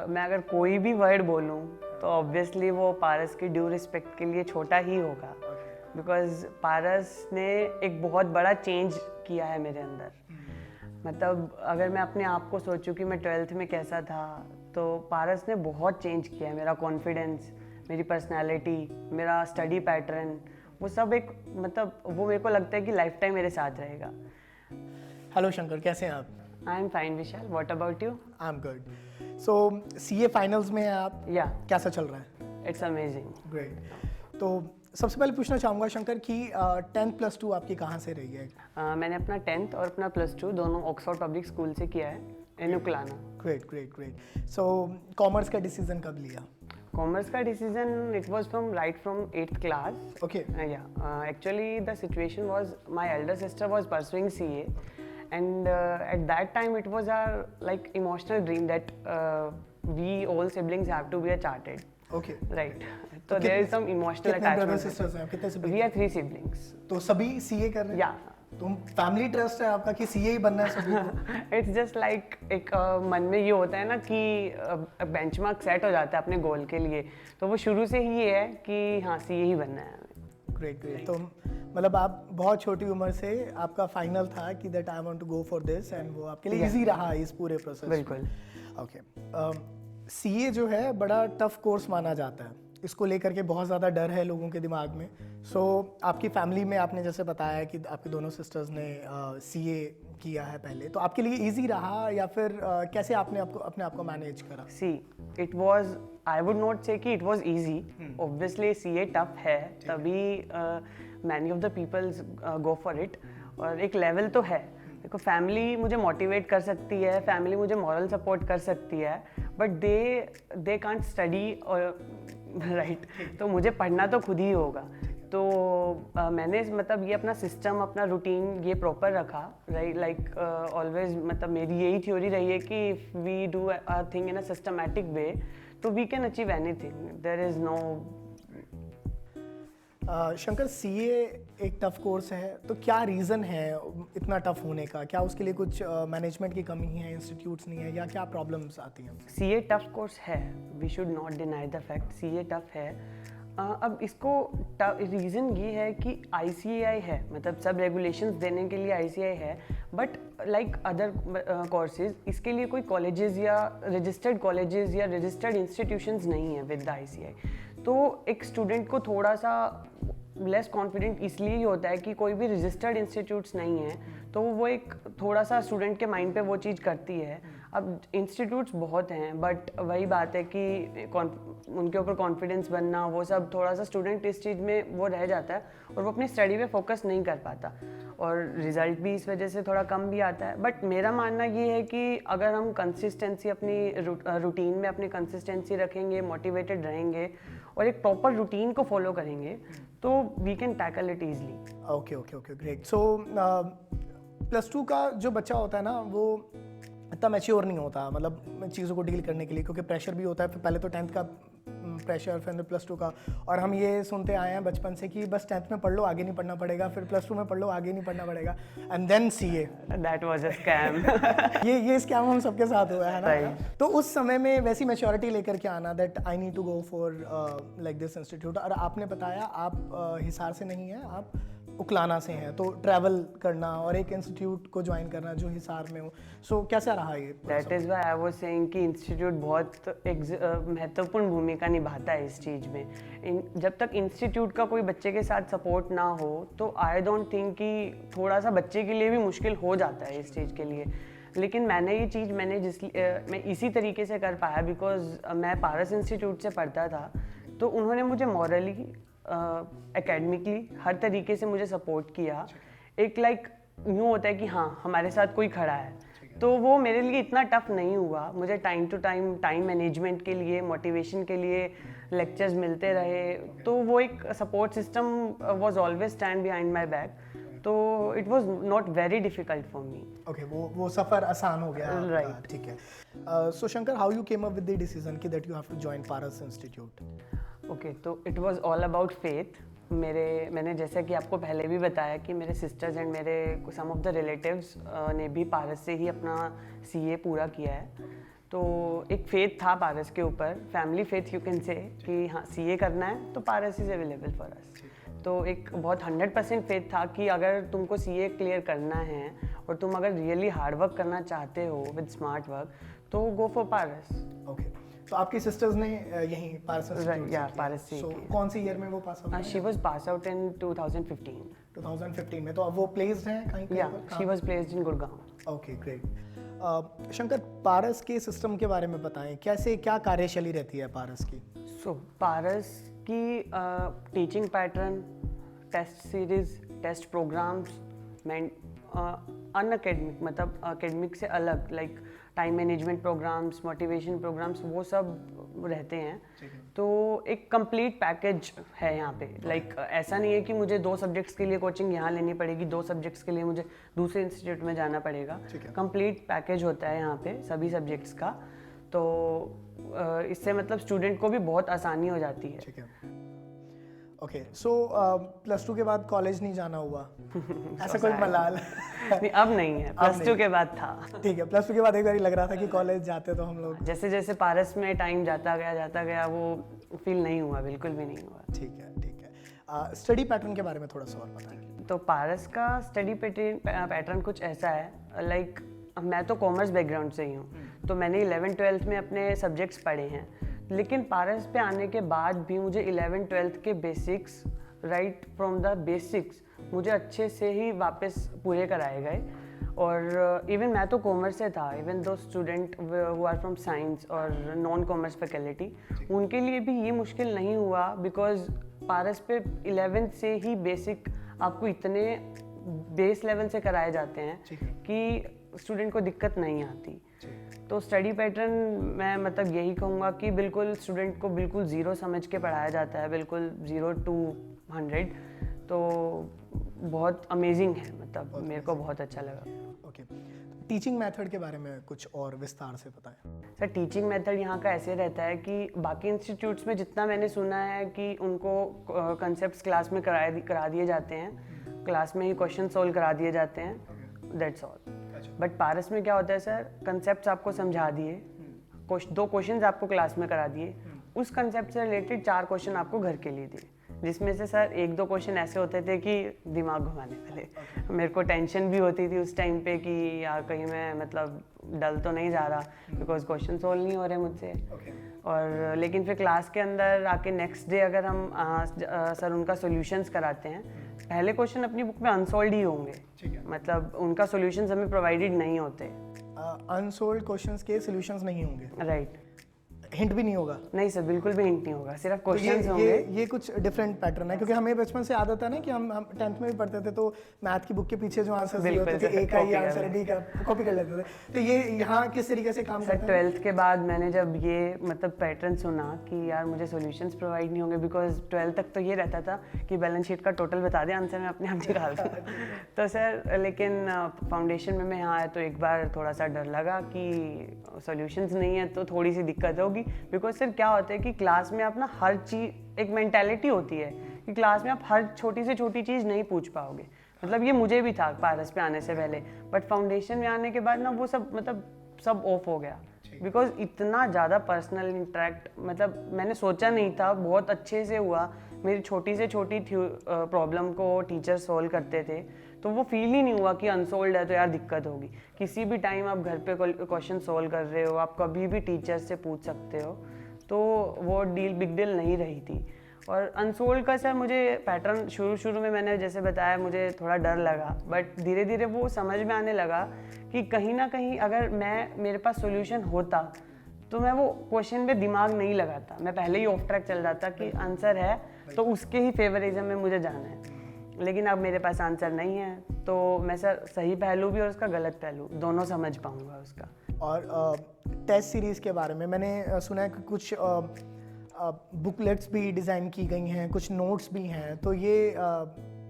मैं अगर कोई भी वर्ड बोलूँ तो ऑब्वियसली वो पारस की ड्यू रिस्पेक्ट के लिए छोटा ही होगा, बिकॉज पारस ने एक बहुत बड़ा चेंज किया है मेरे अंदर। मतलब अगर मैं अपने आप को सोचूं कि मैं 12th में कैसा था, तो पारस ने बहुत चेंज किया है। मेरा कॉन्फिडेंस, मेरी पर्सनालिटी, मेरा स्टडी पैटर्न, वो सब एक मतलब वो मेरे को लगता है कि लाइफ टाइम मेरे साथ रहेगा। हेलो शंकर, कैसे हैं आप? I am fine Vishal, what about you? I am good. So CA finals में हैं आप, या कैसा चल रहा है? It's amazing. ग्रेट। तो सबसे पहले पूछना चाहूँगा शंकर कि 10th प्लस 2 आपकी कहाँ से रही है? मैंने अपना 10th और अपना +2 दोनों ऑक्सफोर्ड पब्लिक स्कूल से किया है, in Uklana. Great great great. So commerce का डिसीजन कब लिया? कॉमर्स का decision it was from 8th class. Okay. Actually the situation was my elder sister was pursuing CA, and at that time it was our like emotional dream that we all siblings have to be a chartered, okay. right? So there is some emotional कितने brother attachment. Sisters हैं? कितने We siblings? are 3 siblings. तो सभी CA कर रहे हैं? Yeah. तुम family trust है आपका कि सीए ही बनना है सभी को? इट्स जस्ट लाइक एक मन में ये होता है ना कि बेंचमार्क सेट हो जाता है अपने गोल के लिए, तो वो शुरू से ही ये है कि हाँ सीए ही बनना है। Great great. तो मतलब आप बहुत छोटी उम्र से आपका फाइनल था कि that I want to go for this, and वो आपके लिए इजी रहा इस पूरे प्रोसेस? बिल्कुल। ओके। सीए जो है बड़ा टफ कोर्स माना जाता है, इसको लेकर के बहुत ज़्यादा डर है लोगों के दिमाग में। सो आपकी फैमिली में आपने जैसे बताया कि आपके दोनों सिस्टर्स ने सीए किया है पहले, तो आपके लिए इजी रहा या फिर कैसे आपने अपने आप को मैनेज करा? See it was, I would not say कि it was easy. Obviously CA tough है, तभी many of the peoples go for it. और एक लेवल तो है, देखो फैमिली मुझे मोटिवेट कर सकती है, फैमिली मुझे मॉरल सपोर्ट कर सकती है, but they can't study right. तो मुझे पढ़ना तो खुद ही होगा। तो मैंने मतलब ये अपना सिस्टम, अपना रूटीन ये प्रॉपर रखा, राइट। लाइक ऑलवेज मतलब मेरी यही थ्योरी रही है कि if we do a thing in a systematic way तो we can achieve anything, there is no. Shankar, CA एक टफ कोर्स है, तो क्या रीज़न है इतना टफ होने का? क्या उसके लिए कुछ मैनेजमेंट की कमी है, इंस्टीट्यूट्स नहीं है, या क्या प्रॉब्लम्स आती हैं? सीए टफ कोर्स है, we should not deny the fact, CA tough है। अब इसको रीज़न ये है कि आईसीएआई है, मतलब सब रेगुलेशंस देने के लिए आईसीएआई है, बट लाइक अदर कोर्सेज इसके लिए कोई कॉलेजेस या रजिस्टर्ड कॉलेजेस या रजिस्टर्ड इंस्टीट्यूशंस नहीं है विद द आईसीएआई। तो एक स्टूडेंट को थोड़ा सा लेस कॉन्फिडेंट इसलिए ही होता है कि कोई भी रजिस्टर्ड इंस्टीट्यूट्स नहीं है, तो वो एक थोड़ा सा स्टूडेंट के माइंड पे वो चीज़ करती है। अब इंस्टीट्यूट्स बहुत हैं, बट वही बात है कि उनके ऊपर कॉन्फिडेंस बनना, वो सब थोड़ा सा स्टूडेंट इस चीज़ में वो रह जाता है और वो अपनी स्टडी पे फोकस नहीं कर पाता, और रिजल्ट भी इस वजह से थोड़ा कम भी आता है। बट मेरा मानना ये है कि अगर हम कंसिस्टेंसी अपनी रूटीन में अपनी कंसिस्टेंसी रखेंगे, मोटिवेटेड रहेंगे और एक प्रॉपर रूटीन को फॉलो करेंगे, तो we can tackle it easily. Okay okay okay, great. So +2 का जो बच्चा होता है ना, वो इतना मैच्योर नहीं होता मतलब चीज़ों को डील करने के लिए, क्योंकि प्रेशर भी होता है। पहले तो 10th का प्रेशर, फिर +2 का, और हम ये सुनते आए हैं बचपन से कि बस 10th में पढ़ लो, आगे नहीं पढ़ना पड़ेगा, फिर +2 में पढ़ लो, आगे नहीं पढ़ना पड़ेगा, and then CA. That was a scam. ये स्कैम हम सबके साथ हुआ है ना। Right. तो उस समय में वैसी मैच्योरिटी लेकर के आना that I need to go for like this institute, और आपने बताया आप हिसार से नहीं हैं, आप उकलाना से हैं, तो ट्रैवल करना और एक इंस्टीट्यूट को ज्वाइन करना जो हिसार में हो, सो कैसा रहा ये? That is why I was saying कि इंस्टीट्यूट बहुत एक महत्वपूर्ण भूमिका निभाता है इस चीज़ में। जब तक इंस्टीट्यूट का कोई बच्चे के साथ सपोर्ट ना हो, तो आई डोंट थिंक कि थोड़ा सा बच्चे के लिए भी मुश्किल हो जाता है इस चीज़ के लिए। लेकिन मैंने ये चीज़ मैं इसी तरीके से कर पाया बिकॉज मैं पारस इंस्टीट्यूट से पढ़ता था, तो उन्होंने मुझे मॉरली, एकेडमिकली हर तरीके से मुझे सपोर्ट किया। एक लाइक यूँ होता है कि हाँ हमारे साथ कोई खड़ा है, तो वो मेरे लिए इतना टफ नहीं हुआ। मुझे टाइम टू टाइम मैनेजमेंट के लिए, मोटिवेशन के लिए लेक्चर्स मिलते रहे, तो वो एक support system was always stand behind my back, तो it was not very difficult for me. Okay, वो सफ़र आसान हो गया। राइट, ठीक है। So Shankar, how you came up with the decision कि that you have to join Paras institute? Okay, तो it was all about faith. मैंने जैसे कि आपको पहले भी बताया कि मेरे सिस्टर्स एंड मेरे सम ऑफ द रिलेटिव्स ने भी पारस से ही अपना सीए पूरा किया है, तो एक फेथ था पारस के ऊपर, family faith you can say, कि हाँ सीए करना है तो पारस इज़ अवेलेबल फॉर अस। तो एक बहुत 100% फेथ था कि अगर तुमको सीए क्लियर करना है और तुम अगर रियली हार्ड वर्क करना चाहते हो विद स्मार्ट वर्क तो गो फॉर पारस। ओके, तो आपकी सिस्टर्स ने यहीं पारस पारस से कौन सी ईयर में वो pass out? She was pass out in 2015। 2015 में। तो अब वो प्लेस्ड हैं कहीं? या she was placed in Gurgaon. Okay, great. Shankar, Paras के सिस्टम के बारे में बताएं, कैसे क्या कार्यशैली रहती है पारस की? पारस की teaching pattern, test series, test programmes, unacademic मतलब अकेडमिक से अलग, like time management programmes, motivation programmes, वो सब रहते हैं। तो एक कंप्लीट पैकेज है यहाँ पे। लाइक ऐसा नहीं है कि मुझे 2 सब्जेक्ट्स के लिए कोचिंग यहाँ लेनी पड़ेगी, 2 सब्जेक्ट्स के लिए मुझे दूसरे इंस्टीट्यूट में जाना पड़ेगा। कंप्लीट पैकेज होता है यहाँ पे सभी सब्जेक्ट्स का। तो इससे मतलब स्टूडेंट को भी बहुत आसानी हो जाती है। ठीक है। ओके, सो +2 के बाद कॉलेज नहीं जाना हुआ? ऐसा कोई मलाल? नहीं, अब नहीं है, +2 के बाद था। ठीक है, +2 के बाद एक बार लग रहा था कि कॉलेज जाते तो हम लोग। जैसे जैसे पारस में टाइम जाता गया वो फील नहीं हुआ, बिल्कुल भी नहीं हुआ। ठीक है, ठीक है। स्टडी पैटर्न के बारे में थोड़ा सा और बताएं। तो पारस का स्टडी पैटर्न कुछ ऐसा है, लाइक मैं तो कॉमर्स बैकग्राउंड से ही हूँ, तो मैंने 11th-12th में अपने सब्जेक्ट्स पढ़े हैं, लेकिन पारस पे आने के बाद भी मुझे 11th-12th के basics, right from the basics, मुझे अच्छे से ही वापस पूरे कराए गए। और इवन मैं तो कॉमर्स से था, even though student who are from science और नॉन कॉमर्स फैकल्टी, उनके लिए भी ये मुश्किल नहीं हुआ, बिकॉज पारस पे 11th से ही बेसिक आपको इतने बेस लेवल से कराए जाते हैं कि स्टूडेंट को दिक्कत नहीं आती। तो स्टडी पैटर्न मैं मतलब यही कहूँगा कि बिल्कुल स्टूडेंट को बिल्कुल 0 समझ के पढ़ाया जाता है, बिल्कुल 0 to 100। तो बहुत अमेजिंग है, मतलब मेरे को बहुत अच्छा लगा। ओके, टीचिंग मेथड के बारे में कुछ और विस्तार से बताएं। सर टीचिंग मेथड यहाँ का ऐसे रहता है कि बाकी इंस्टीट्यूट्स में जितना मैंने सुना है कि उनको कंसेप्ट्स क्लास में करा दिए जाते हैं, क्लास में ही क्वेश्चन सॉल्व करा दिए जाते हैं, दैट्स ऑल। बट पारस में क्या होता है सर, कंसेप्ट्स आपको समझा दिए, 2 क्वेश्चन आपको क्लास में करा दिए, उस कंसेप्ट से रिलेटेड 4 क्वेश्चन आपको घर के लिए दिए, जिसमें से सर 1-2 क्वेश्चन ऐसे होते थे कि दिमाग घुमाने वाले। मेरे को टेंशन भी होती थी उस टाइम पे कि यार कहीं मैं मतलब डल तो नहीं जा रहा, बिकॉज क्वेश्चन सॉल्व नहीं हो रहे मुझसे। और लेकिन फिर क्लास के अंदर आके नेक्स्ट डे अगर हम सर उनका सॉल्यूशंस कराते हैं, पहले क्वेश्चन अपनी बुक में अनसॉल्व्ड ही होंगे, मतलब उनका सॉल्यूशंस हमें प्रोवाइडेड नहीं होते। अनसॉल्व्ड क्वेश्चंस के सॉल्यूशंस नहीं होंगे, राइट। हिंट भी नहीं होगा? नहीं सर, बिल्कुल भी हिंट नहीं होगा, सिर्फ क्वेश्चंस होंगे। ये कुछ डिफरेंट पैटर्न है, क्योंकि हमें बचपन से आदत है ना कि हम 10th में भी पढ़ते थे तो मैथ की बुक के पीछे जो आंसर्स दिए होते थे, ए का ही आंसर है, बी का कॉपी कर लेते थे। तो ये यहाँ किस तरीके से काम करता है? 12th के बाद मैंने जब ये मतलब पैटर्न सुना कि यार मुझे सॉल्यूशंस प्रोवाइड नहीं होंगे, बिकॉज 12th तक तो ये रहता था कि बैलेंस शीट का टोटल बता दें, आंसर मैं अपने आप निकाल दूँ। तो सर लेकिन फाउंडेशन में मैं यहाँ आया तो एक बार थोड़ा सा डर लगा कि सॉल्यूशंस नहीं है तो थोड़ी सी दिक्कत होगी, बिकॉज सर क्या होता है कि क्लास में आप ना हर चीज़, एक मेंटालिटी होती है कि क्लास में आप हर छोटी से छोटी चीज़ नहीं पूछ पाओगे, मतलब ये मुझे भी था पारस पे आने से पहले, बट फाउंडेशन में आने के बाद ना वो सब मतलब सब ऑफ हो गया, बिकॉज इतना ज़्यादा पर्सनल इंटरेक्ट मतलब मैंने सोचा नहीं था, बहुत अच्छे से हुआ। मेरी छोटी से छोटी प्रॉब्लम को टीचर सॉल्व करते थे, तो वो फील ही नहीं हुआ कि अनसोल्ड है तो यार दिक्कत होगी। किसी भी टाइम आप घर पे क्वेश्चन सॉल्व कर रहे हो, आप कभी भी टीचर से पूछ सकते हो, तो वो बिग डील नहीं रही थी। और अनसोल्ड का सर मुझे पैटर्न शुरू में मैंने जैसे बताया मुझे थोड़ा डर लगा, बट धीरे धीरे वो समझ में आने लगा कि कहीं ना कहीं अगर मेरे पास सॉल्यूशन होता तो मैं वो क्वेश्चन पे दिमाग नहीं लगाता, मैं पहले ही ऑफ ट्रैक चल जाता कि आंसर है तो उसके ही फेवरिज्म में मुझे जाना है। लेकिन अब मेरे पास आंसर नहीं है तो मैं सर सही पहलू भी और उसका गलत पहलू दोनों समझ पाऊंगा उसका। और टेस्ट सीरीज़ के बारे में मैंने सुना है कि कुछ बुकलेट्स भी डिज़ाइन की गई हैं, कुछ नोट्स भी हैं, तो ये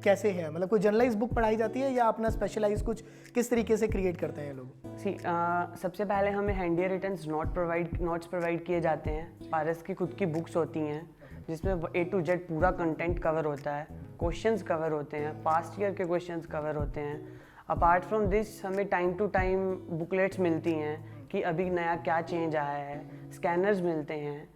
कैसे है? मतलब कोई जनरलाइज बुक पढ़ाई जाती है या अपना स्पेशलाइज कुछ किस तरीके से क्रिएट करते हैं लोग? सबसे पहले हमें हैंडी रिटन्स नोट्स प्रोवाइड किए जाते हैं। पारस की खुद की बुक्स होती हैं जिसमें A to Z पूरा कंटेंट कवर होता है, क्वेश्चंस कवर होते हैं, पास्ट ईयर के क्वेश्चंस कवर होते हैं। अपार्ट फ्रॉम दिस हमें टाइम टू टाइम बुकलेट्स मिलती हैं कि अभी नया क्या चेंज आया है, स्कैनर्स मिलते हैं।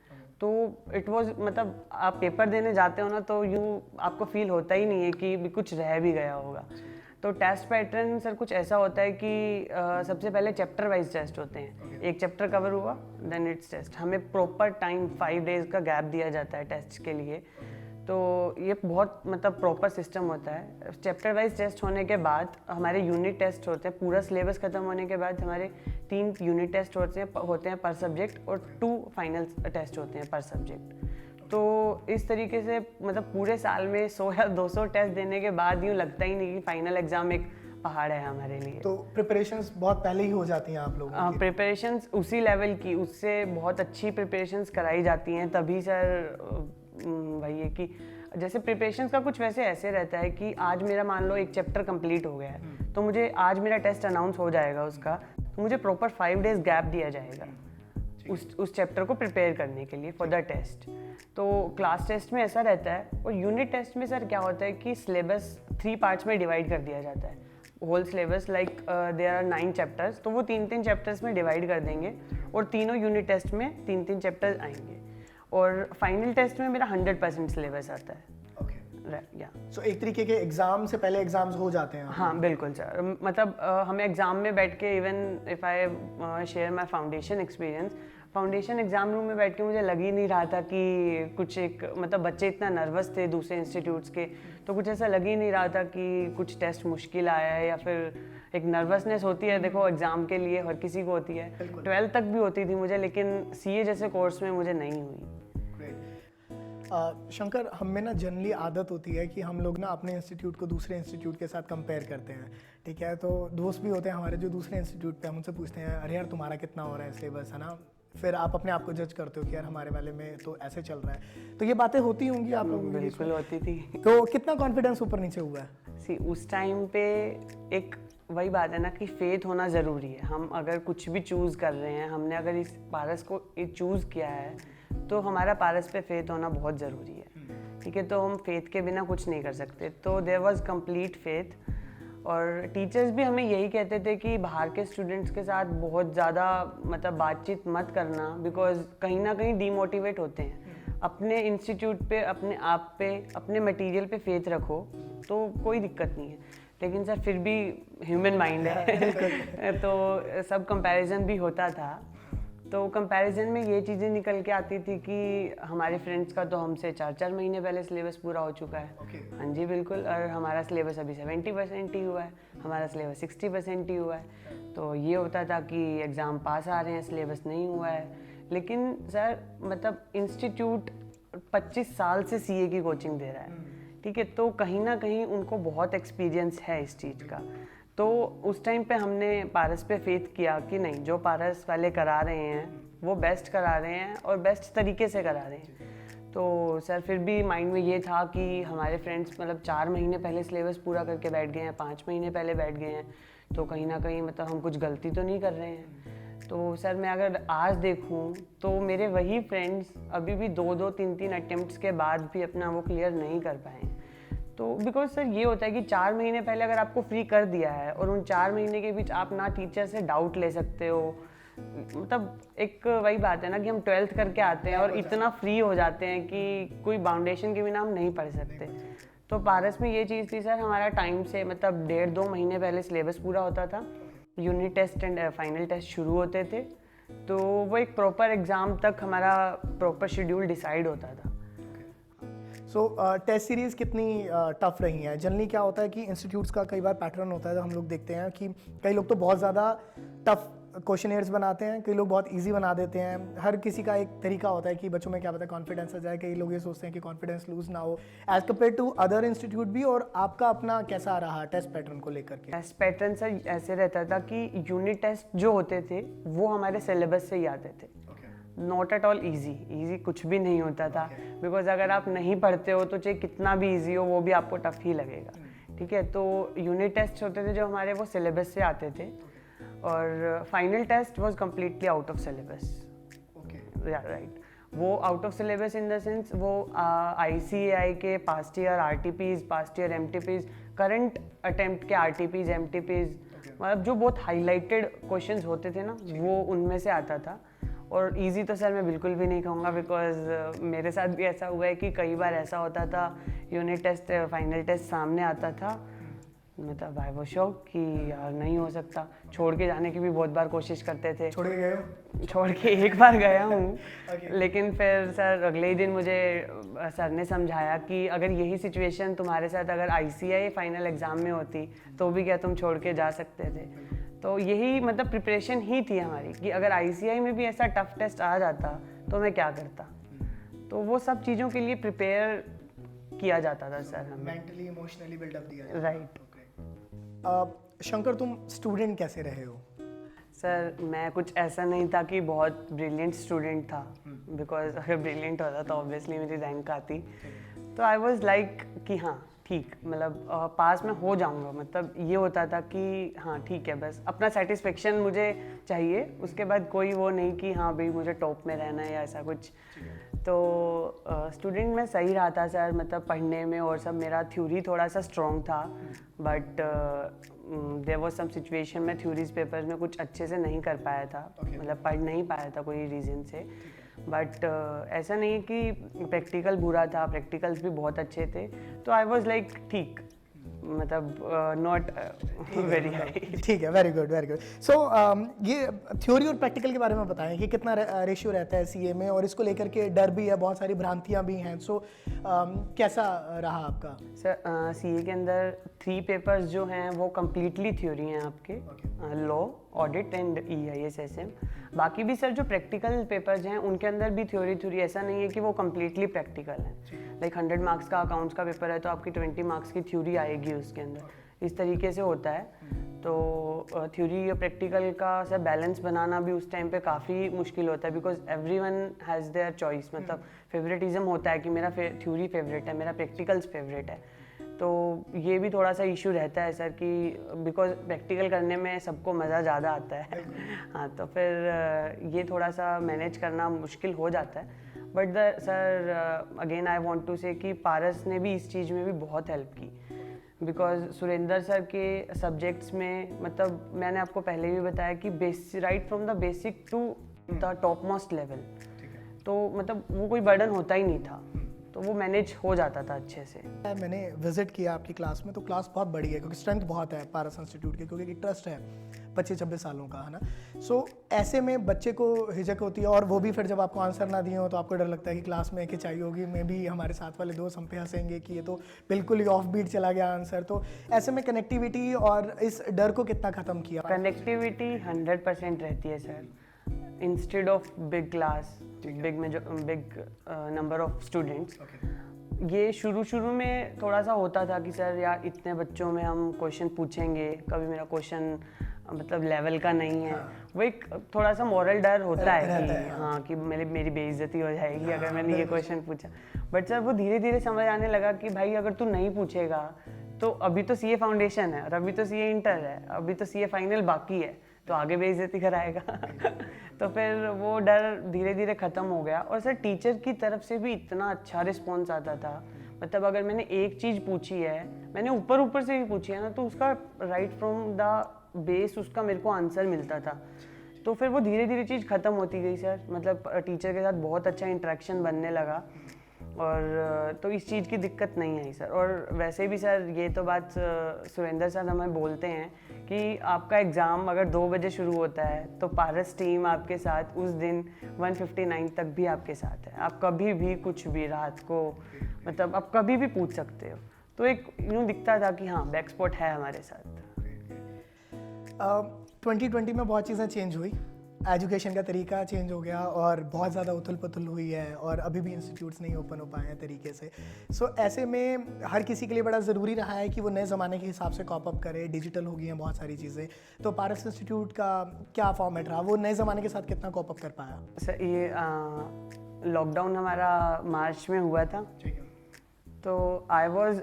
तो इट वाज मतलब आप पेपर देने जाते हो ना तो यूँ आपको फील होता ही नहीं है कि भी कुछ रह भी गया होगा। तो टेस्ट पैटर्न सर कुछ ऐसा होता है कि सबसे पहले चैप्टर वाइज टेस्ट होते हैं। एक चैप्टर कवर हुआ देन इट्स टेस्ट। हमें प्रॉपर टाइम 5 डेज़ का गैप दिया जाता है टेस्ट के लिए। तो ये बहुत मतलब प्रॉपर सिस्टम होता है। चैप्टर वाइज टेस्ट होने के बाद हमारे यूनिट टेस्ट होते हैं। पूरा सिलेबस ख़त्म होने के बाद हमारे 3 यूनिट टेस्ट होते हैं पर सब्जेक्ट और 2 फाइनल टेस्ट होते हैं पर सब्जेक्ट। तो इस तरीके से मतलब पूरे साल में 100 या 200 टेस्ट देने के बाद यूँ लगता ही नहीं कि फाइनल एग्ज़ाम एक पहाड़ है हमारे लिए। तो प्रिपरेशंस बहुत पहले ही हो जाती हैं आप लोगों की? प्रिपरेशंस उसी लेवल की, उससे बहुत अच्छी प्रिपरेशंस कराई जाती हैं तभी सर वही है कि जैसे प्रिपरेशंस का कुछ वैसे ऐसे रहता है कि आज मेरा मान लो एक चैप्टर कंप्लीट हो गया है तो मुझे आज मेरा टेस्ट अनाउंस हो जाएगा उसका, तो मुझे प्रॉपर 5 डेज़ गैप दिया जाएगा उस चैप्टर को प्रिपेयर करने के लिए फॉर द टेस्ट। तो क्लास टेस्ट में ऐसा रहता है। और यूनिट टेस्ट में सर क्या होता है कि सिलेबस 3 पार्ट्स में डिवाइड कर दिया जाता है। Whole syllabus like there are 9 chapters, तो वो 3-3 चैप्टर्स में डिवाइड कर देंगे और तीनों यूनिट टेस्ट में 3-3 चैप्टर्स आएंगे। और फाइनल टेस्ट में मेरा 100% सिलेबस आता है। या सो एक तरीके के एग्जाम से पहले एग्जाम्स हो जाते हैं? हाँ बिल्कुल सर। मतलब हमें एग्ज़ाम में बैठ के even if I share my foundation experience, foundation exam room में बैठ के मुझे लग ही नहीं रहा था कि कुछ एक मतलब बच्चे इतना नर्वस थे दूसरे इंस्टीट्यूट्स के, तो कुछ ऐसा लग ही नहीं रहा था कि कुछ टेस्ट मुश्किल आया है या फिर एक नर्वसनेस होती है देखो एग्ज़ाम के लिए हर किसी को होती है। 12th तक भी होती थी मुझे, लेकिन CA जैसे कोर्स में मुझे नहीं हुई। शंकर, हम में ना जनरली आदत होती है कि हम लोग ना अपने इंस्टीट्यूट को दूसरे इंस्टीट्यूट के साथ कंपेयर करते हैं, ठीक है? तो दोस्त भी होते हैं हमारे जो दूसरे इंस्टीट्यूट पे, हम उनसे पूछते हैं अरे यार तुम्हारा कितना हो रहा है सिलेबस, है ना? फिर आप अपने आप को जज करते हो कि यार हमारे वाले में तो ऐसे चल रहा है। तो ये बातें होती होंगी आप लोगों के? बिल्कुल होती थी। तो कितना कॉन्फिडेंस ऊपर नीचे हुआ है? उस टाइम पे एक वही बात है ना कि फेथ होना ज़रूरी है। हम अगर कुछ भी चूज़ कर रहे हैं, हमने अगर इस पारस को चूज़ किया है तो हमारा पारस पे फेथ होना बहुत ज़रूरी है, ठीक है? तो हम फेथ के बिना कुछ नहीं कर सकते। तो देयर वाज कंप्लीट फेथ। और टीचर्स भी हमें यही कहते थे कि बाहर के स्टूडेंट्स के साथ बहुत ज़्यादा मतलब बातचीत मत करना, बिकॉज कहीं ना कहीं डीमोटिवेट होते हैं। अपने इंस्टीट्यूट पे, अपने आप पे, अपने मटेरियल पे फेथ रखो तो कोई दिक्कत नहीं है। लेकिन सर फिर भी ह्यूमन माइंड है तो सब कंपैरिजन भी होता था। तो कंपैरिजन में ये चीज़ें निकल के आती थी कि हमारे फ्रेंड्स का तो हमसे 4-4 महीने पहले सिलेबस पूरा हो चुका है। हाँ जी बिल्कुल। और हमारा सिलेबस अभी 70% ही हुआ है, हमारा सिलेबस 60% ही हुआ है। तो ये होता था कि एग्ज़ाम पास आ रहे हैं, सिलेबस नहीं हुआ है। लेकिन सर मतलब इंस्टीट्यूट 25 साल से CA की कोचिंग दे रहा है, ठीक है? तो कहीं ना कहीं उनको बहुत एक्सपीरियंस है इस चीज़ का। तो उस टाइम पे हमने पारस पे फेथ किया कि नहीं, जो पारस वाले करा रहे हैं वो बेस्ट करा रहे हैं और बेस्ट तरीके से करा रहे हैं। तो सर फिर भी माइंड में ये था कि हमारे फ्रेंड्स मतलब 4 महीने पहले सिलेबस पूरा करके बैठ गए हैं, 5 महीने पहले बैठ गए हैं, तो कहीं ना कहीं मतलब हम कुछ गलती तो नहीं कर रहे हैं। तो सर मैं अगर आज देखूं तो मेरे वही फ्रेंड्स अभी भी 2-2, 3-3 अटेम्प्ट्स के बाद भी अपना वो क्लियर नहीं कर पाए। तो बिकॉज सर ये होता है कि 4 महीने पहले अगर आपको फ्री कर दिया है और उन 4 महीने के बीच आप ना टीचर से डाउट ले सकते हो, मतलब एक वही बात है ना कि हम 12th करके आते हैं और इतना फ्री हो जाते हैं कि कोई बाउंडेशन के बिना हम नहीं पढ़ सकते। तो पारस में ये चीज़ थी सर, हमारा टाइम से मतलब 1.5-2 महीने पहले सिलेबस पूरा होता था, unit test and final test शुरू होते थे, तो वो एक प्रॉपर एग्ज़ाम तक हमारा प्रॉपर शेड्यूल डिसाइड होता था। सो टेस्ट सीरीज़ कितनी टफ रही हैं? जनरली क्या होता है कि इंस्टीट्यूट्स का कई बार पैटर्न होता है, तो हम लोग देखते हैं कि कई लोग तो बहुत ज़्यादा टफ क्वेश्चनेयर्स बनाते हैं, कई लोग बहुत इजी बना देते हैं। हर किसी का एक तरीका होता है कि बच्चों में क्या पता कॉन्फिडेंस आ जाए। कई लोग ये सोचते हैं कि कॉन्फिडेंस लूज ना हो as compare to other institute भी। और आपका अपना कैसा रहा टेस्ट पैटर्न को लेकर के? टेस्ट पैटर्न सर ऐसे रहता था कि यूनिट टेस्ट जो होते थे वो हमारे सिलेबस से ही आते थे। नॉट एट ऑल ईजी कुछ भी नहीं होता था, बिकॉज अगर आप नहीं पढ़ते हो तो चाहे कितना भी ईजी हो वो भी आपको टफ ही लगेगा, ठीक है? तो यूनिट टेस्ट होते थे जो हमारे वो सिलेबस से आते थे, और final test was completely out of syllabus. Right, वो out of syllabus in the sense वो ICAI के past year RTPs, past year MTPs, current attempt के RTPs, MTPs मतलब जो बहुत हाईलाइटेड क्वेश्चंस होते थे ना वो उनमें से आता था। और इजी तो सर मैं बिल्कुल भी नहीं कहूँगा, बिकॉज मेरे साथ भी ऐसा हुआ है कि कई बार ऐसा होता था यूनिट टेस्ट फाइनल टेस्ट सामने आता था, मतलब आई वो शौक कि यार नहीं हो सकता, छोड़ के जाने की भी बहुत बार कोशिश करते थे। छोड़ के गए हो? छोड़ के एक बार गया हूँ लेकिन फिर सर अगले ही दिन मुझे सर ने समझाया कि अगर यही सिचुएशन तुम्हारे साथ अगर ICAI फाइनल एग्ज़ाम में होती तो भी क्या तुम छोड़ के जा सकते थे। तो यही मतलब प्रिपरेशन ही थी हमारी कि अगर ICAI में भी ऐसा टफ टेस्ट आ जाता तो मैं क्या करता। तो वो सब चीज़ों के लिए प्रिपेयर किया जाता था सर हमें, मेंटली इमोशनली बिल्डअप दिया। राइट। शंकर, तुम स्टूडेंट कैसे रहे हो? सर मैं कुछ ऐसा नहीं था कि बहुत ब्रिलियंट स्टूडेंट था, बिकॉज अगर ब्रिलियंट होता तो ऑब्वियसली मेरी रैंक आती। तो आई वाज लाइक कि हाँ ठीक, मतलब पास में हो जाऊंगा, मतलब ये होता था कि हाँ ठीक है, बस अपना सेटिस्फेक्शन मुझे चाहिए, उसके बाद कोई वो नहीं कि हाँ भाई मुझे टॉप में रहना है या ऐसा कुछ। तो स्टूडेंट में सही रहा था सर, मतलब पढ़ने में और सब मेरा थ्योरी थोड़ा सा स्ट्रॉन्ग था, but there was some situation में थ्योरीज पेपर्स में कुछ अच्छे से नहीं कर पाया था, मतलब पढ़ नहीं पाया था कोई रीज़न से। बट ऐसा नहीं है कि प्रैक्टिकल बुरा था, प्रैक्टिकल्स भी बहुत अच्छे थे। तो आई वाज लाइक ठीक, मतलब नॉट वेरी हाई। ठीक है, वेरी गुड वेरी गुड। सो ये थ्योरी और प्रैक्टिकल के बारे में बताएं कि कितना रेशियो रहता है CA में, और इसको लेकर के डर भी है, बहुत सारी भ्रांतियां भी हैं। सो कैसा रहा आपका? सर CA के अंदर 3 पेपर्स जो हैं वो कम्प्लीटली थ्योरी हैं आपके, लॉ, ऑडिट एंड EISSM। बाकी भी सर जो प्रैक्टिकल पेपर्स हैं उनके अंदर भी थ्योरी, ऐसा नहीं है कि वो कम्प्लीटली प्रैक्टिकल हैं। लाइक 100 मार्क्स का अकाउंट्स का पेपर है तो आपकी 20 मार्क्स की थ्योरी आएगी उसके अंदर, इस तरीके से होता है। तो थ्योरी और प्रैक्टिकल का सर बैलेंस बनाना भी उस टाइम पे काफ़ी मुश्किल होता है, because everyone has their choice, मतलब फेवरेटिज्म होता है कि मेरा थ्योरी फेवरेट है, मेरा प्रैक्टिकल्स फेवरेट है। तो ये भी थोड़ा सा इशू रहता है सर कि बिकॉज प्रैक्टिकल करने में सबको मज़ा ज़्यादा आता है हाँ, तो फिर ये थोड़ा सा मैनेज करना मुश्किल हो जाता है। But sir again I want to say कि पारस ने भी इस चीज़ में भी बहुत हेल्प की, बिकॉज सुरेंद्र सर के सब्जेक्ट्स में, मतलब मैंने आपको पहले भी बताया कि right from the basic to the top most level, तो मतलब वो कोई बर्डन होता ही नहीं था, तो वो मैनेज हो जाता था अच्छे से। मैंने विजिट किया आपकी क्लास में, तो क्लास बहुत बड़ी है क्योंकि स्ट्रेंथ बहुत है पारस इंस्टीट्यूट की, क्योंकि ट्रस्ट है 25-26 सालों का, है ना। सो ऐसे में बच्चे को हिचक होती है, और वो भी फिर जब आपको आंसर ना दिए हो तो आपको डर लगता है कि क्लास में खिंचाई होगी, में भी हमारे साथ वाले दोस्त हम पे हंसेंगे कि ये तो बिल्कुल ही ऑफ बीट चला गया आंसर। तो ऐसे में कनेक्टिविटी और इस डर को कितना ख़त्म किया? कनेक्टिविटी 100% रहती है sir, instead of big class, big number of students. ये शुरू में थोड़ा सा होता था कि सर यार इतने बच्चों में हम क्वेश्चन पूछेंगे, कभी मेरा क्वेश्चन मतलब लेवल का नहीं है, वो एक थोड़ा सा मॉरल डर होता है कि हाँ कि मेरी बेइज्जती हो जाएगी अगर मैंने ये क्वेश्चन पूछा। बट सर वो धीरे धीरे समझ आने लगा कि भाई अगर तू नहीं पूछेगा तो अभी तो CA फाउंडेशन है, और अभी तो CA इंटर है, अभी तो CA फाइनल बाकी है, तो आगे बेइज्जती कराएगा तो फिर वो डर धीरे धीरे ख़त्म हो गया। और सर टीचर की तरफ से भी इतना अच्छा रिस्पॉन्स आता था, मतलब अगर मैंने एक चीज़ पूछी है, मैंने ऊपर से भी पूछी है ना, तो उसका राइट फ्रॉम द बेस उसका मेरे को आंसर मिलता था। तो फिर वो धीरे धीरे चीज़ ख़त्म होती गई सर, मतलब टीचर के साथ बहुत अच्छा इंटरेक्शन बनने लगा, और तो इस चीज़ की दिक्कत नहीं आई सर। और वैसे भी सर ये तो बात सुरेंद्र सर हमें बोलते हैं कि आपका एग्ज़ाम अगर 2 बजे शुरू होता है तो पारस टीम आपके साथ उस दिन 1:59 तक भी आपके साथ है, आप कभी भी कुछ भी रात को, मतलब आप कभी भी पूछ सकते हो। तो एक यूँ दिखता था कि हाँ बैक स्पॉट है हमारे साथ। 2020 में बहुत चीज़ें चेंज हुई, एजुकेशन का तरीका चेंज हो गया और बहुत ज़्यादा उथल पुथल हुई है, और अभी भी इंस्टीट्यूट्स नहीं ओपन हो पाए हैं तरीके से। सो ऐसे में हर किसी के लिए बड़ा ज़रूरी रहा है कि वो नए ज़माने के हिसाब से कॉप अप करे, डिजिटल हो गई हैं बहुत सारी चीज़ें। तो पारस इंस्टीट्यूट का क्या फॉर्मेट रहा, वो नए ज़माने के साथ कितना कॉप अप कर पाया? सर ये लॉकडाउन हमारा मार्च में हुआ था, तो आई वॉज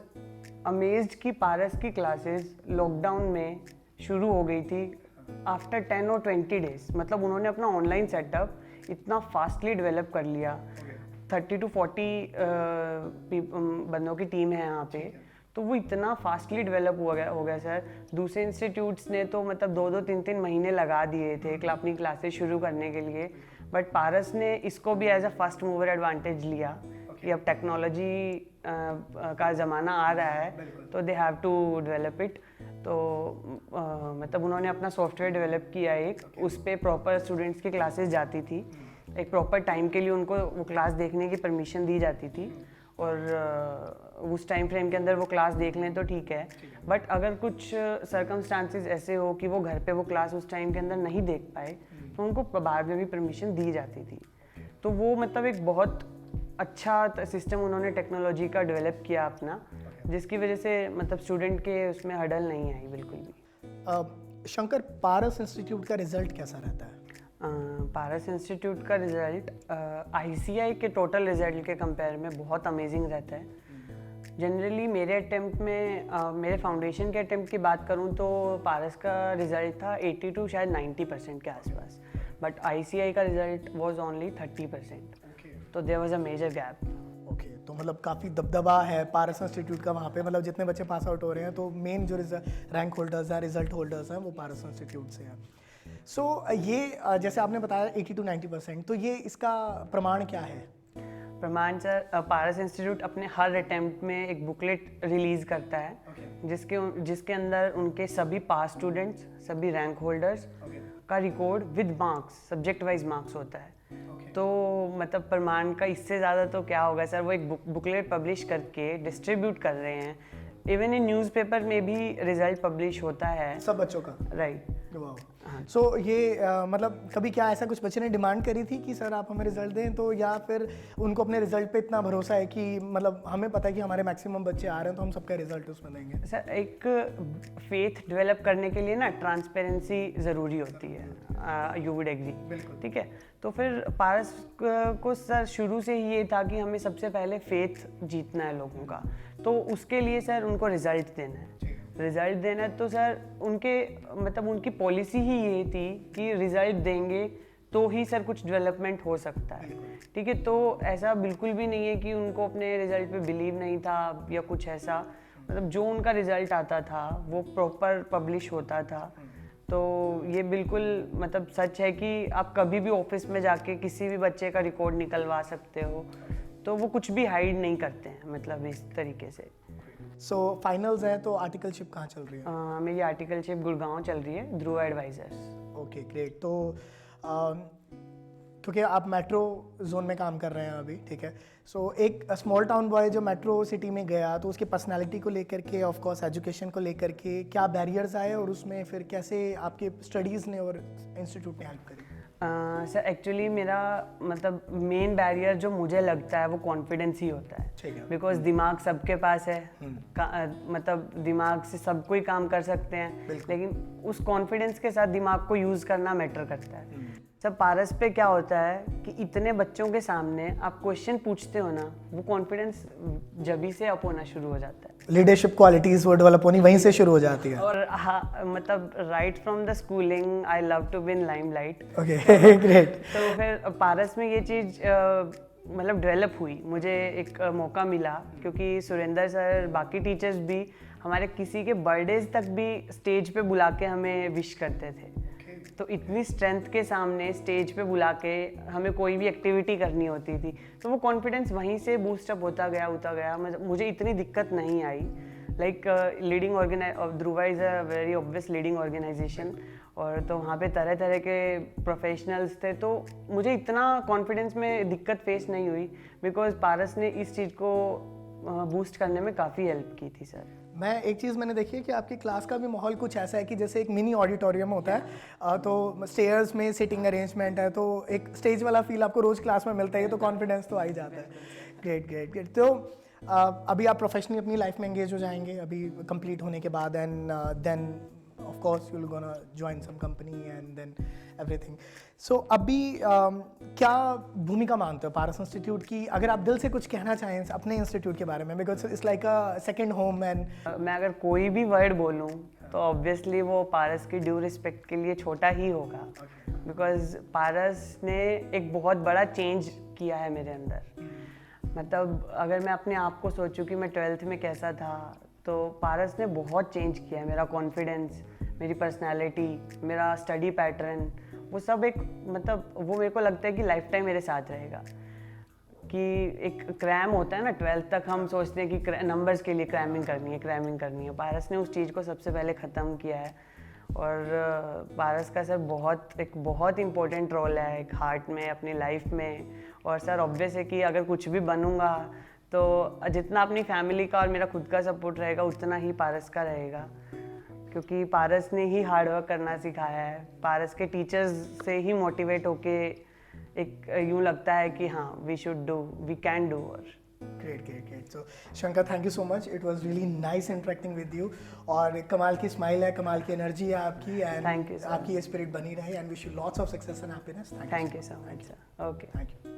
अमेज्ड कि पारस की क्लासेस लॉकडाउन में शुरू हो गई थी आफ्टर 10 और 20 डेज। मतलब उन्होंने अपना ऑनलाइन सेटअप इतना फास्टली डेवलप कर लिया, 30 to 40 बंदों की टीम है यहाँ पे, तो वो इतना फास्टली डेवलप हो गया सर। दूसरे इंस्टीट्यूट्स ने तो मतलब 2-3 महीने लगा दिए थे अपनी क्लासेस शुरू करने के लिए, बट पारस ने इसको भी as a first mover advantage लिया कि अब टेक्नोलॉजी का ज़माना आ रहा है तो they have to develop it. तो मतलब उन्होंने अपना सॉफ्टवेयर डेवलप किया एक, उस पर प्रॉपर स्टूडेंट्स की क्लासेस जाती थी, एक प्रॉपर टाइम के लिए उनको वो क्लास देखने की परमिशन दी जाती थी, और उस टाइम फ्रेम के अंदर वो क्लास देख लें तो ठीक है, बट अगर कुछ सर्कमस्टांसेस ऐसे हो कि वो घर पे वो क्लास उस टाइम के अंदर नहीं देख पाए तो उनको बाद में भी परमिशन दी जाती थी। तो वो मतलब एक बहुत अच्छा सिस्टम उन्होंने टेक्नोलॉजी का डेवलप किया अपना, जिसकी वजह से मतलब स्टूडेंट के उसमें हर्डल नहीं आई बिल्कुल भी। शंकर, पारस इंस्टीट्यूट का रिजल्ट कैसा रहता है? पारस इंस्टीट्यूट का रिज़ल्ट आईसीआई के टोटल रिज़ल्ट के कंपेयर में बहुत अमेजिंग रहता है। जनरली मेरे अटेम्प्ट में मेरे फाउंडेशन के अटेम्प्ट की बात करूं तो पारस का रिज़ल्ट था 80 to शायद 90% के आसपास, बट आईसीआई का रिज़ल्ट वाज ओनली 30%, तो there was a major gap. Okay, तो मतलब काफ़ी दबदबा है पारस इंस्टीट्यूट का वहाँ पे, मतलब जितने बच्चे पास आउट हो रहे हैं तो मेन जो रैंक होल्डर्स हैं, रिजल्ट होल्डर्स हैं, वो पारस इंस्टीट्यूट से हैं। सो ये जैसे आपने बताया 80 to 90%, तो ये इसका प्रमाण क्या है? प्रमाण सर, पारस इंस्टीट्यूट अपने हर अटेम्प्ट में एक बुकलेट रिलीज़ करता है जिसके अंदर उनके सभी पास स्टूडेंट्स, सभी रैंक होल्डर्स का record with marks, subject wise marks होता है। तो मतलब प्रमाण का इससे ज़्यादा तो क्या होगा सर। वो एक बुकलेट पब्लिश करके डिस्ट्रीब्यूट कर रहे हैं, इवन इन न्यूज़पेपर में भी रिजल्ट पब्लिश होता है सब बच्चों का, राइट। सो ये मतलब कभी क्या ऐसा कुछ बच्चे ने डिमांड करी थी कि सर आप हमें रिजल्ट दें, तो या फिर उनको अपने रिजल्ट पे इतना भरोसा है कि मतलब हमें पता है कि हमारे मैक्सिमम बच्चे आ रहे हैं तो हम सबका रिजल्ट उसमें देंगे? सर एक फेथ डेवलप करने के लिए ना ट्रांसपेरेंसी ज़रूरी होती है, यू वुड एग्री, ठीक है। तो फिर पारस को सर शुरू से ही ये था कि हमें सबसे पहले फेथ जीतना है लोगों का, तो उसके लिए सर उनको रिजल्ट देना है। रिज़ल्ट देना तो सर उनके मतलब उनकी पॉलिसी ही ये थी कि रिज़ल्ट देंगे तो ही सर कुछ डेवलपमेंट हो सकता है, ठीक है। तो ऐसा बिल्कुल भी नहीं है कि उनको अपने रिज़ल्ट पे बिलीव नहीं था या कुछ ऐसा, मतलब जो उनका रिज़ल्ट आता था वो प्रॉपर पब्लिश होता था। तो ये बिल्कुल मतलब सच है कि आप कभी भी ऑफिस में जाके किसी भी बच्चे का रिकॉर्ड निकलवा सकते हो, तो वो कुछ भी हाइड नहीं करते हैं, मतलब इस तरीके से। सो फाइनल्स हैं तो आर्टिकलशिप कहाँ चल रही है? मेरी आर्टिकलशिप गुड़गांव चल रही है, ध्रुव एडवाइजर्स। Okay great. तो क्योंकि आप मेट्रो जोन में काम कर रहे हैं अभी, ठीक है, सो एक स्मॉल टाउन बॉय जो मेट्रो सिटी में गया तो उसकी पर्सनालिटी को लेकर के, ऑफ कोर्स एजुकेशन को लेकर के क्या बैरियर्स आए और उसमें फिर कैसे आपके स्टडीज़ ने और इंस्टीट्यूट ने हेल्प करी? सर एक्चुअली मेरा मतलब मेन बैरियर जो मुझे लगता है वो कॉन्फिडेंस ही होता है, बिकॉज दिमाग सबके पास है, मतलब दिमाग से सब कोई काम कर सकते हैं, लेकिन उस कॉन्फिडेंस के साथ दिमाग को यूज़ करना मैटर करता है। सब पारस पे क्या होता है कि इतने बच्चों के सामने आप क्वेश्चन पूछते हो ना, वो कॉन्फिडेंस जभी से अप होना शुरू हो जाता है। लीडरशिप क्वालिटीज वो डेवलप होनी वहीं से शुरू हो जाती है। और हाँ, मतलब right from the schooling I love to be in limelight. Okay great. तो फिर पारस में ये चीज़ मतलब डेवलप हुई, मुझे एक मौका मिला क्योंकि सुरेंद्र सर, बाकी टीचर्स भी हमारे किसी के बर्थडेज तक भी स्टेज पे बुला के हमें विश करते थे। तो इतनी स्ट्रेंथ के सामने स्टेज पे बुला के हमें कोई भी एक्टिविटी करनी होती थी, तो वो कॉन्फिडेंस वहीं से बूस्टअप होता गया। मुझे इतनी दिक्कत नहीं आई। Like leading Dhruva is a very obvious leading organisation, और तो वहाँ पे तरह तरह के प्रोफेशनल्स थे, तो मुझे इतना कॉन्फिडेंस में दिक्कत फेस नहीं हुई, बिकॉज पारस ने इस चीज़ को बूस्ट करने में काफ़ी हेल्प की थी सर। मैं एक चीज़ मैंने देखी है कि आपकी क्लास का भी माहौल कुछ ऐसा है कि जैसे एक मिनी ऑडिटोरियम होता है, तो स्टेयर्स में सिटिंग अरेंजमेंट है, तो एक स्टेज वाला फील आपको रोज़ क्लास में मिलता है, तो कॉन्फिडेंस तो आ ही जाता है। Great great great. तो अभी आप प्रोफेशनली अपनी लाइफ में एंगेज हो जाएंगे अभी कंप्लीट होने के बाद, and then of course you will gonna join some company and then everything. So अभी क्या भूमिका मानते हो पारस इंस्टीट्यूट की, अगर आप दिल से कुछ कहना चाहें अपने इंस्टीट्यूट के बारे में, because it's like a second home. And मैं अगर कोई भी वर्ड बोलूं तो ऑब्वियसली वो पारस की ड्यू रिस्पेक्ट के लिए छोटा ही होगा, बिकॉज पारस ने एक बहुत बड़ा चेंज किया है मेरे अंदर। मतलब अगर मैं अपने आप को सोचूं कि मैं 12th में कैसा था, तो पारस ने बहुत चेंज किया है मेरा कॉन्फिडेंस, मेरी पर्सनालिटी, मेरा स्टडी पैटर्न, वो सब एक मतलब वो मेरे को लगता है कि लाइफ टाइम मेरे साथ रहेगा। कि एक क्रैम होता है ना 12th तक, हम सोचते हैं कि नंबर्स के लिए क्रैमिंग करनी है। पारस ने उस चीज़ को सबसे पहले ख़त्म किया है। और पारस का सर बहुत इम्पोर्टेंट रोल है एक हार्ट में, अपनी लाइफ में। और सर ऑब्वियस है कि अगर कुछ भी बनूंगा तो जितना अपनी फैमिली का और मेरा खुद का सपोर्ट रहेगा उतना ही पारस का रहेगा, क्योंकि पारस ने ही हार्ड वर्क करना सिखाया है। पारस के टीचर्स से ही मोटिवेट होके एक यूँ लगता है कि हाँ वी कैन डू। और great. So Shankar, thank you so much, it was really nice interacting with you. और कमाल की स्माइल है, कमाल की एनर्जी है आपकी, एंड Thank you, sir. आपकी ये स्पिरिट बनी रहे, and wish you lots of success and happiness. Thank you so much sir. Okay, thank you.